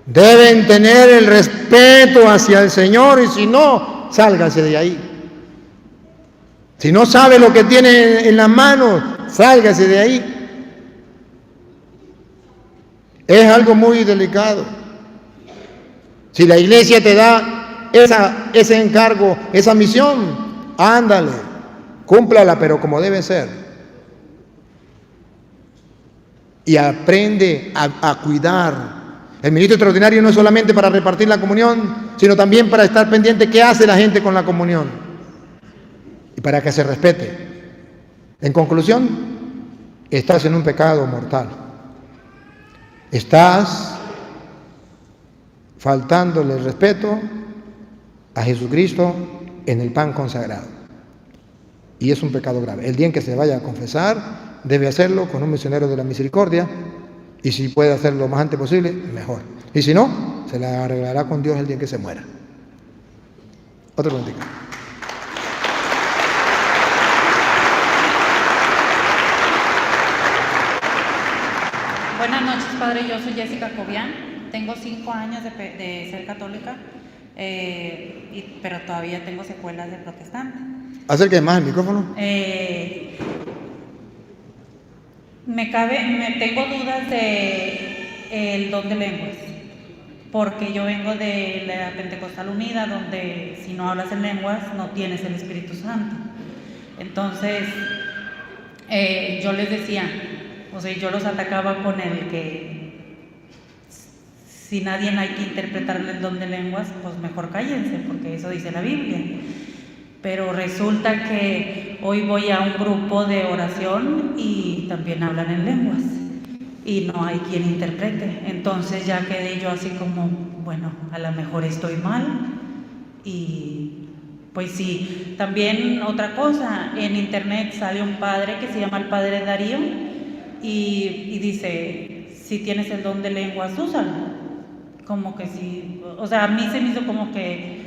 Deben tener el respeto hacia el Señor, y si no, sálgase de ahí. Si no sabe lo que tiene en las manos, sálgase de ahí. Es algo muy delicado. Si la iglesia te da ese encargo, esa misión, ándale, cúmplala, pero como debe ser. Y aprende a cuidar. El ministro extraordinario no es solamente para repartir la comunión, sino también para estar pendiente qué hace la gente con la comunión y para que se respete. En conclusión, estás en un pecado mortal. Estás faltándole el respeto a Jesucristo en el pan consagrado. Y es un pecado grave. El día en que se vaya a confesar, debe hacerlo con un misionero de la misericordia. Y si puede hacerlo lo más antes posible, mejor. Y si no, se la arreglará con Dios el día en que se muera. Otra preguntita. Buenas noches, padre. Yo soy Jessica Cobian. Tengo 5 años de ser católica, pero todavía tengo secuelas de protestante. Acérquese más el micrófono. Tengo dudas de el don de lenguas, porque yo vengo de la Pentecostal Unida, donde si no hablas en lenguas no tienes el Espíritu Santo. Entonces, yo les decía, o sea, yo los atacaba con el que si nadie hay que interpretarle el don de lenguas, pues mejor cállense, porque eso dice la Biblia. Pero resulta que hoy voy a un grupo de oración y también hablan en lenguas y no hay quien interprete. Entonces ya quedé yo así como, bueno, a lo mejor estoy mal. Y pues sí, también otra cosa, en internet sale un padre que se llama el Padre Darío y dice, si tienes el don de lenguas, úsalo. Como que sí, o sea, a mí se me hizo como que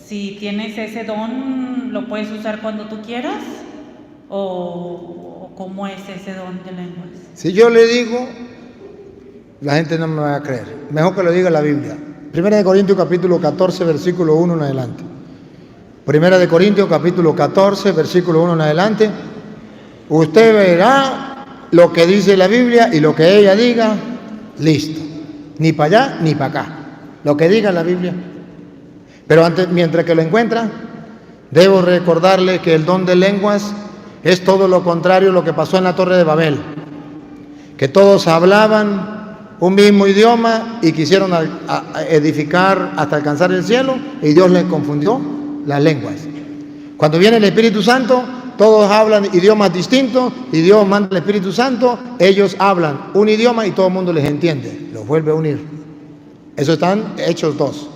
si tienes ese don, ¿lo puedes usar cuando tú quieras? ¿O cómo es ese don de lenguas? Si yo le digo, la gente no me va a creer. Mejor que lo diga la Biblia. Primera de Corintios capítulo 14, versículo 1 en adelante. Primera de Corintios capítulo 14, versículo 1 en adelante. Usted verá lo que dice la Biblia y lo que ella diga, listo. Ni para allá ni para acá. Lo que diga la Biblia. Pero antes, mientras que lo encuentra, debo recordarle que el don de lenguas es todo lo contrario a lo que pasó en la Torre de Babel. Que todos hablaban un mismo idioma y quisieron edificar hasta alcanzar el cielo y Dios les confundió las lenguas. Cuando viene el Espíritu Santo, todos hablan idiomas distintos y Dios manda al Espíritu Santo, ellos hablan un idioma y todo el mundo les entiende, los vuelve a unir. Eso están Hechos 2.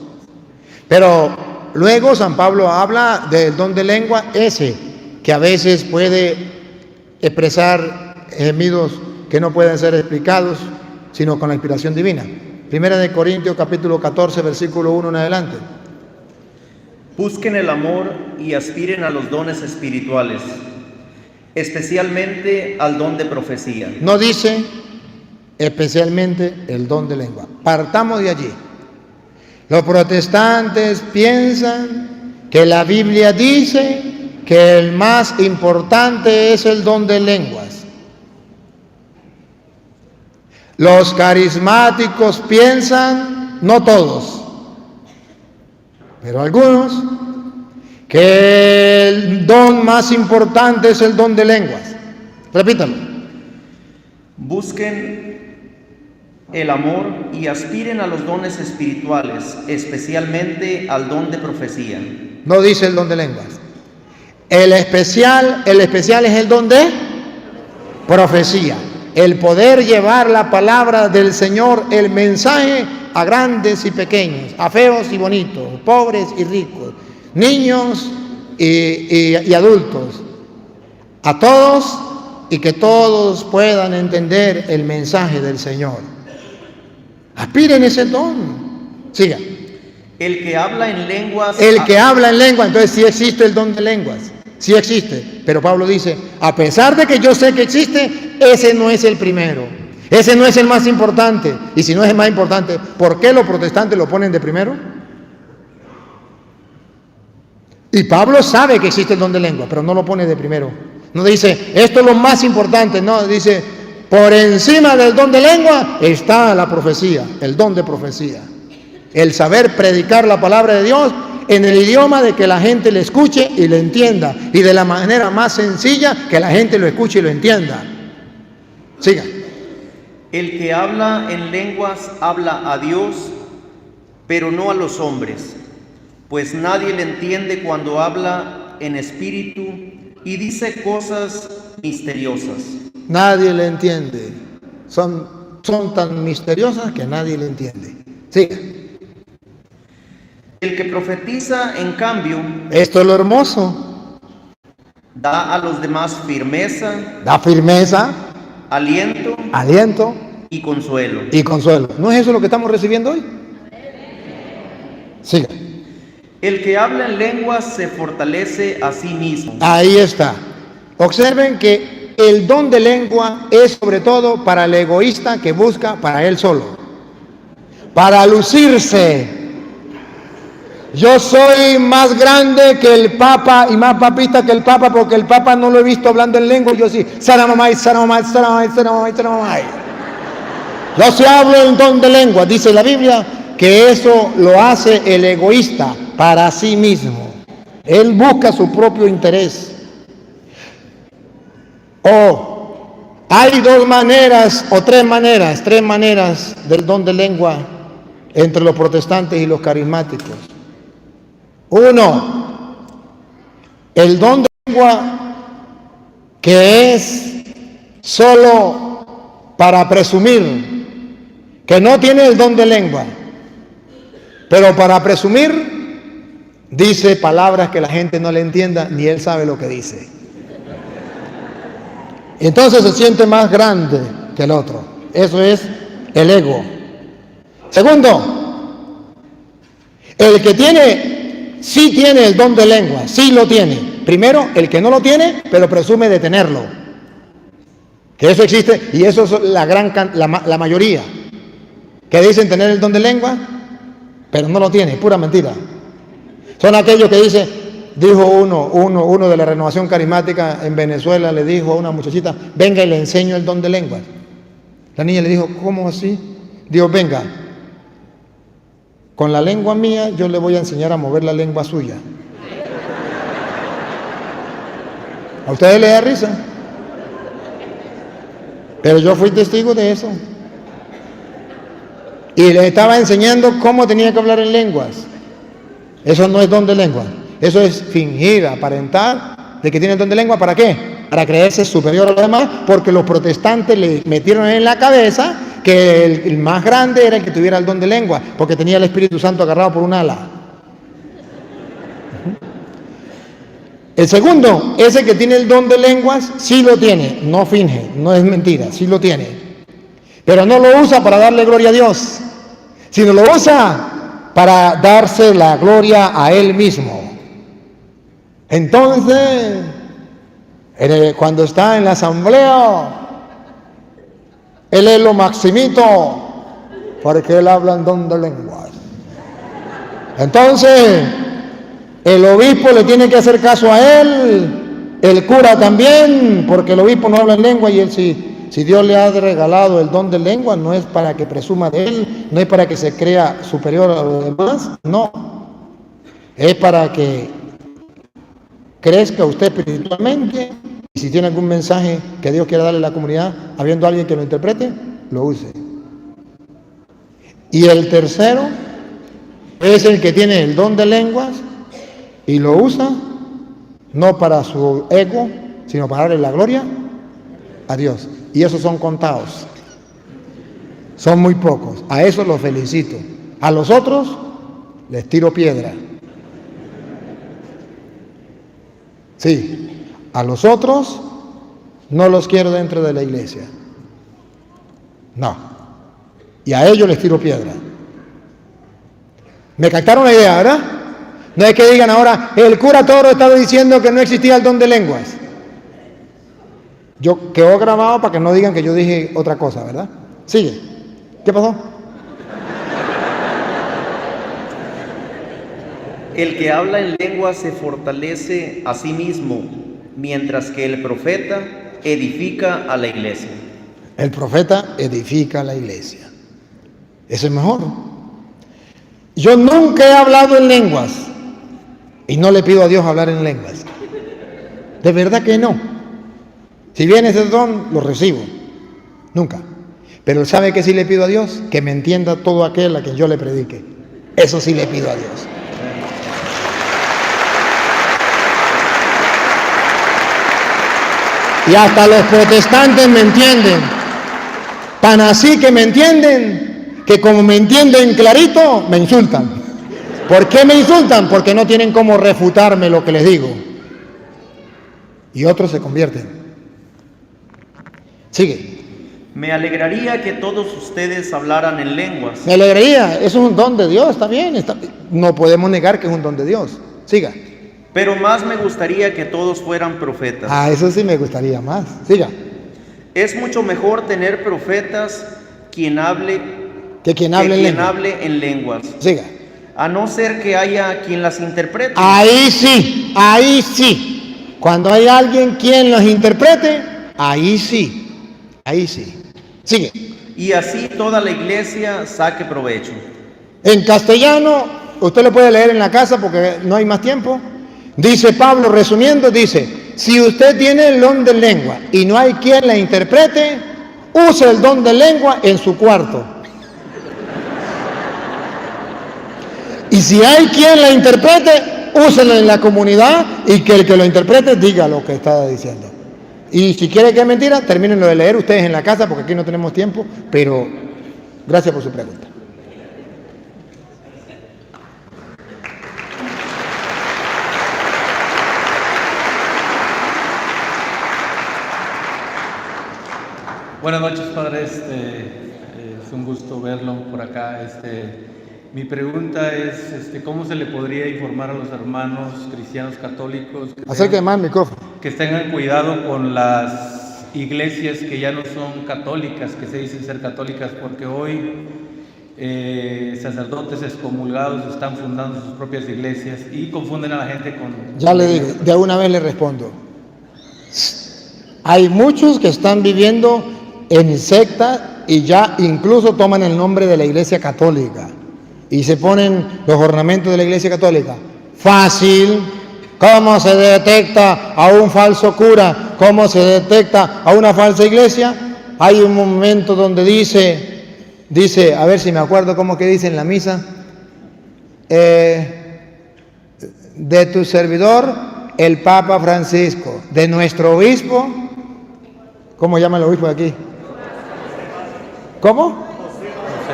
Pero luego San Pablo habla del don de lengua ese, que a veces puede expresar gemidos que no pueden ser explicados, sino con la inspiración divina. Primera de Corintios capítulo 14, versículo 1 en adelante. Busquen el amor y aspiren a los dones espirituales, especialmente al don de profecía. No dice especialmente el don de lengua. Partamos de allí. Los protestantes piensan que la Biblia dice que el más importante es el don de lenguas. Los carismáticos piensan, no todos, pero algunos, que el don más importante es el don de lenguas. Repítalo. Busquen el amor y aspiren a los dones espirituales, especialmente al don de profecía. No dice el don de lenguas. El especial es el don de profecía. El poder llevar la palabra del Señor, el mensaje a grandes y pequeños, a feos y bonitos, pobres y ricos, niños y adultos, a todos, y que todos puedan entender el mensaje del Señor. Aspiren ese don. Siga. El que habla en lenguas. El que habla en lengua, entonces sí existe el don de lenguas. Sí existe. Pero Pablo dice, a pesar de que yo sé que existe, ese no es el primero. Ese no es el más importante. Y si no es el más importante, ¿por qué los protestantes lo ponen de primero? Y Pablo sabe que existe el don de lengua, pero no lo pone de primero. No dice, esto es lo más importante. No, dice, por encima del don de lengua está la profecía, el don de profecía. El saber predicar la palabra de Dios en el idioma de que la gente le escuche y le entienda. Y de la manera más sencilla que la gente lo escuche y lo entienda. Siga. El que habla en lenguas habla a Dios, pero no a los hombres, pues nadie le entiende cuando habla en espíritu y dice cosas misteriosas. Nadie le entiende. Son tan misteriosas que nadie le entiende. Siga. El que profetiza, en cambio, Esto es lo hermoso. da a los demás firmeza, Da firmeza, aliento aliento y consuelo. y consuelo. ¿No es eso lo que estamos recibiendo hoy? Siga. El que habla en lenguas se fortalece a sí mismo. Ahí está. Observen que el don de lengua es sobre todo para el egoísta que busca para él solo, para lucirse. Yo soy más grande que el Papa y más papista que el Papa, porque el Papa no lo he visto hablando en lengua. Yo sí, saramamay, saramamay, saramamay, saramamay, saramamay. Yo sí hablo en don de lengua. Dice la Biblia que eso lo hace el egoísta para sí mismo. Él busca su propio interés. Hay dos maneras o tres maneras del don de lengua entre los protestantes y los carismáticos. Uno, el don de lengua que es solo para presumir, que no tiene el don de lengua, pero para presumir dice palabras que la gente no le entienda, ni él sabe lo que dice. Y entonces se siente más grande que el otro. Eso es el ego. Segundo, el que sí tiene el don de lengua, sí lo tiene. Primero, el que no lo tiene, pero presume de tenerlo. Que eso existe, y eso es la mayoría. Que dicen tener el don de lengua, pero no lo tiene, pura mentira. Son aquellos que dicen, dijo uno de la Renovación Carismática en Venezuela, le dijo a una muchachita, venga y le enseño el don de lengua. La niña le dijo, ¿cómo así? Dijo, venga, con la lengua mía yo le voy a enseñar a mover la lengua suya. ¿A ustedes les da risa? Pero yo fui testigo de eso. Y le estaba enseñando cómo tenía que hablar en lenguas. Eso no es don de lengua. Eso es fingir, aparentar de que tiene el don de lengua. ¿Para qué? Para creerse superior a los demás, porque los protestantes le metieron en la cabeza que el más grande era el que tuviera el don de lengua, porque tenía el Espíritu Santo agarrado por un ala. El segundo, ese que tiene el don de lenguas, sí lo tiene, no finge, no es mentira, sí lo tiene. Pero no lo usa para darle gloria a Dios, sino lo usa para darse la gloria a él mismo. Entonces, cuando está en la asamblea, él es lo maximito, porque él habla en don de lenguas. Entonces, el obispo le tiene que hacer caso a él, el cura también, porque el obispo no habla en lengua y él sí. Si Dios le ha regalado el don de lengua, no es para que presuma de él, no es para que se crea superior a los demás, no. Es para que crezca usted espiritualmente, y si tiene algún mensaje que Dios quiera darle a la comunidad, habiendo alguien que lo interprete, lo use. Y el tercero es el que tiene el don de lenguas y lo usa no para su ego, sino para darle la gloria a Dios. Y esos son contados. Son muy pocos. A esos los felicito. A los otros les tiro piedra. Sí, a los otros no los quiero dentro de la iglesia. No. Y a ellos les tiro piedra. ¿Me captaron la idea, verdad? No es que digan ahora, el cura Toro estaba diciendo que no existía el don de lenguas. Quedó grabado para que no digan que yo dije otra cosa, ¿verdad? Sigue. ¿Qué pasó? El que habla en lengua se fortalece a sí mismo, mientras que el profeta edifica a la iglesia. El profeta edifica la iglesia. Eso es mejor. Yo nunca he hablado en lenguas y no le pido a Dios hablar en lenguas. De verdad que no. Si viene ese don, lo recibo. Nunca. Pero ¿sabe qué sí le pido a Dios? Que me entienda todo aquel a quien yo le predique. Eso sí le pido a Dios. Y hasta los protestantes me entienden. Tan así que me entienden, que como me entienden clarito, me insultan. ¿Por qué me insultan? Porque no tienen cómo refutarme lo que les digo. Y otros se convierten. Sigue. Me alegraría que todos ustedes hablaran en lenguas. Me alegraría, eso es un don de Dios, está bien. No podemos negar que es un don de Dios. Siga. Pero más me gustaría que todos fueran profetas. Ah, eso sí me gustaría más. Siga. Es mucho mejor tener profetas que quien hable en lenguas. Siga. A no ser que haya quien las interprete. Ahí sí, ahí sí. Cuando hay alguien quien los interprete, ahí sí, ahí sí. Sigue. Y así toda la iglesia saque provecho. En castellano, usted lo puede leer en la casa porque no hay más tiempo. Dice Pablo, resumiendo, dice, si usted tiene el don de lengua y no hay quien la interprete, use el don de lengua en su cuarto. Y si hay quien la interprete, úselo en la comunidad y que el que lo interprete diga lo que está diciendo. Y si quiere que es mentira, termínenlo de leer ustedes en la casa porque aquí no tenemos tiempo, pero gracias por su pregunta. Buenas noches, padre. Es un gusto verlo por acá. Mi pregunta es, ¿cómo se le podría informar a los hermanos cristianos católicos Acerque más el micrófono. que tengan cuidado con las iglesias que ya no son católicas, que se dicen ser católicas, porque hoy sacerdotes excomulgados están fundando sus propias iglesias y confunden a la gente con... Ya le digo, de alguna vez le respondo. Hay muchos que están viviendo en secta y ya incluso toman el nombre de la iglesia católica y se ponen los ornamentos de la iglesia católica. Fácil. ¿Cómo se detecta a un falso cura? ¿Cómo se detecta a una falsa iglesia? Hay un momento donde dice, a ver si me acuerdo cómo que dice en la misa, de tu servidor, el Papa Francisco, de nuestro obispo, ¿cómo llama el obispo de aquí? ¿Cómo? José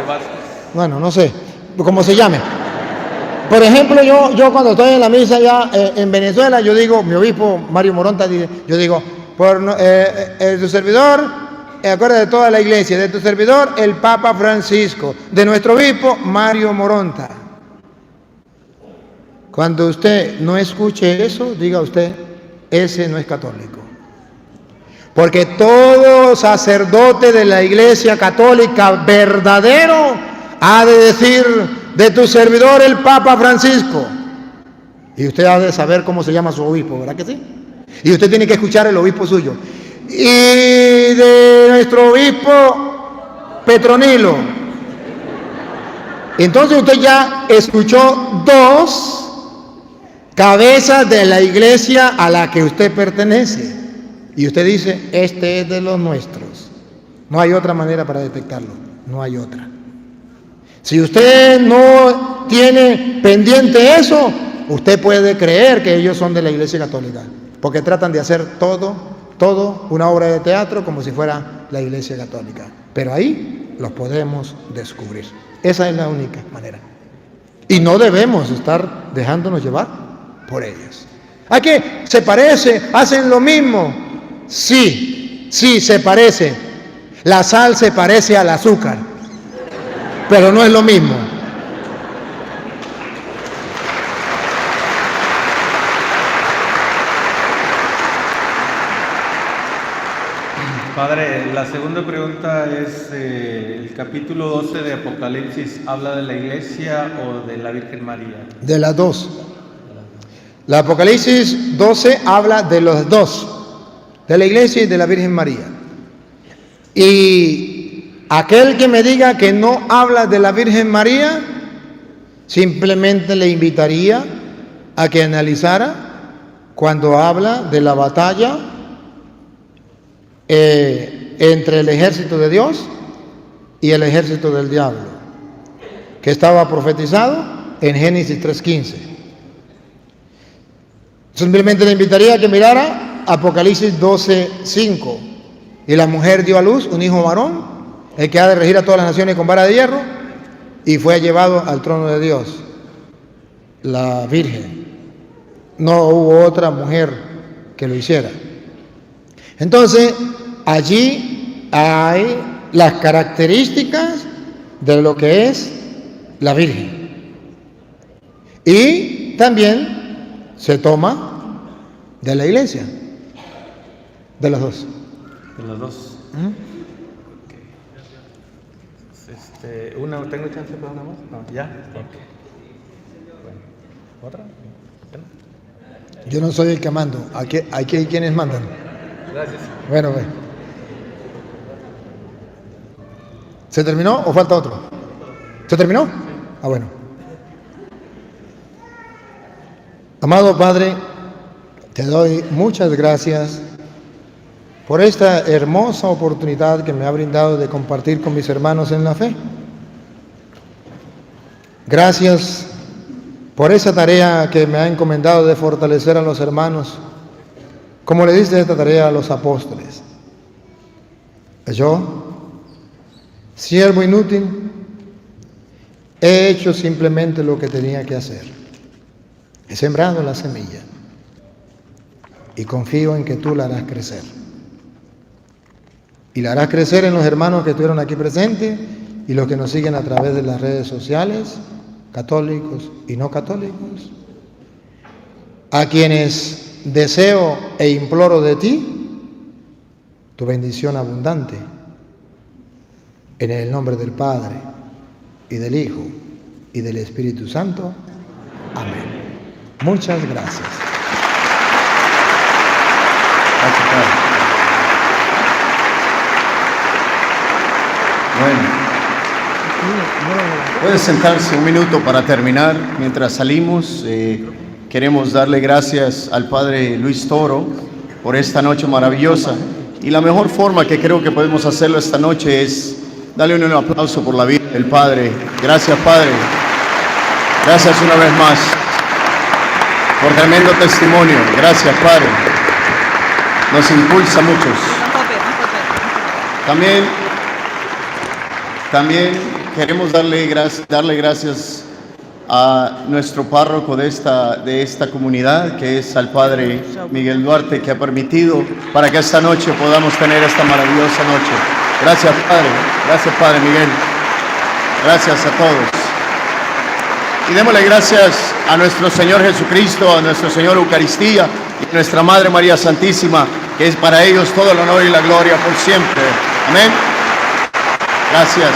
Vázquez. Bueno, no sé, cómo se llame. Por ejemplo, yo cuando estoy en la misa ya en Venezuela, yo digo, mi obispo Mario Moronta, yo digo, por tu servidor, acuérdate de toda la iglesia, de tu servidor, el Papa Francisco, de nuestro obispo Mario Moronta. Cuando usted no escuche eso, diga usted, ese no es católico. Porque todo sacerdote de la iglesia católica verdadero ha de decir, de tu servidor el Papa Francisco. Y usted ha de saber cómo se llama su obispo, ¿verdad que sí? Y usted tiene que escuchar el obispo suyo. Y de nuestro obispo Petronilo. Entonces usted ya escuchó dos cabezas de la iglesia a la que usted pertenece. Y usted dice, este es de los nuestros. No hay otra manera para detectarlo. No hay otra. Si usted no tiene pendiente eso, usted puede creer que ellos son de la iglesia católica. Porque tratan de hacer todo una obra de teatro como si fuera la iglesia católica. Pero ahí los podemos descubrir. Esa es la única manera. Y no debemos estar dejándonos llevar por ellos. ¿A qué? ¿Se parece? ¿Hacen lo mismo? Sí, se parece. La sal se parece al azúcar, pero no es lo mismo. Padre, la segunda pregunta es, el capítulo 12 de Apocalipsis, ¿habla de la iglesia o de la Virgen María? De las dos. La Apocalipsis 12 habla de los dos, de la iglesia y de la Virgen María. Y aquel que me diga que no habla de la Virgen María, simplemente le invitaría a que analizara cuando habla de la batalla entre el ejército de Dios y el ejército del diablo, que estaba profetizado en Génesis 3:15. Simplemente le invitaría a que mirara Apocalipsis 12:5. Y la mujer dio a luz un hijo varón, el que ha de regir a todas las naciones con vara de hierro, y fue llevado al trono de Dios, la Virgen. No hubo otra mujer que lo hiciera. Entonces, allí hay las características de lo que es la Virgen. Y también se toma de la iglesia, de las dos. De las dos. ¿Tengo chance para una más? No, ¿ya? Okay. Bueno, ¿otra? Yo no soy el que mando, aquí hay quienes mandan. Gracias. Bueno, ve. ¿Se terminó o falta otro? ¿Se terminó? Ah, bueno. Amado Padre, te doy muchas gracias por esta hermosa oportunidad que me ha brindado de compartir con mis hermanos en la fe. Gracias por esa tarea que me ha encomendado de fortalecer a los hermanos, como le diste esta tarea a los apóstoles. Yo, siervo inútil, he hecho simplemente lo que tenía que hacer. He sembrado la semilla y confío en que tú la harás crecer. Y la harás crecer en los hermanos que estuvieron aquí presentes y los que nos siguen a través de las redes sociales, católicos y no católicos, a quienes deseo e imploro de ti tu bendición abundante, en el nombre del Padre, y del Hijo, y del Espíritu Santo. Amén. Muchas gracias. Gracias, Padre. Bueno, puede sentarse un minuto para terminar. Mientras salimos, queremos darle gracias al Padre Luis Toro por esta noche maravillosa. Y la mejor forma que creo que podemos hacerlo esta noche es darle un aplauso por la vida del Padre. Gracias, Padre. Gracias una vez más por tremendo testimonio. Gracias, Padre. Nos impulsa muchos. También queremos darle gracias a nuestro párroco de esta comunidad, que es al Padre Miguel Duarte, que ha permitido para que esta noche podamos tener esta maravillosa noche. Gracias, Padre. Gracias, Padre Miguel. Gracias a todos. Y démosle gracias a nuestro Señor Jesucristo, a nuestro Señor Eucaristía y a nuestra Madre María Santísima, que es para ellos todo el honor y la gloria por siempre. Amén. Gracias.